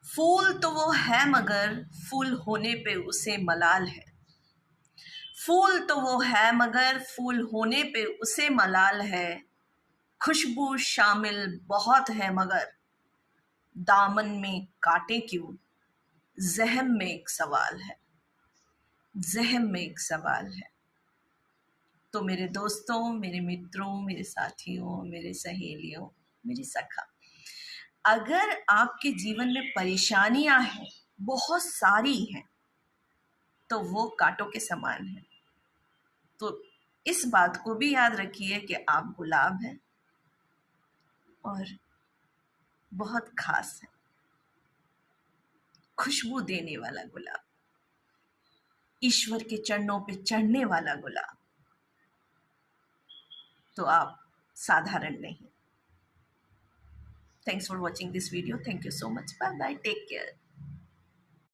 फूल तो वो है मगर फूल होने पे उसे मलाल है। फूल तो वो है मगर फूल होने पे उसे मलाल है। खुशबू शामिल बहुत है मगर दामन में कांटे क्यों। ज़हम में एक सवाल है, ज़हम में एक सवाल है। तो मेरे दोस्तों, मेरे मित्रों, मेरे साथियों, मेरे सहेलियों, मेरी सखा, अगर आपके जीवन में परेशानियां हैं, बहुत सारी हैं, तो वो कांटों के समान है। तो इस बात को भी याद रखिए कि आप गुलाब हैं और बहुत खास है, खुशबू देने वाला गुलाब, ईश्वर के चरणों पे चढ़ने वाला गुलाब। तो आप साधारण नहीं। Thanks for watching this video. Thank you so much. Bye bye, take care.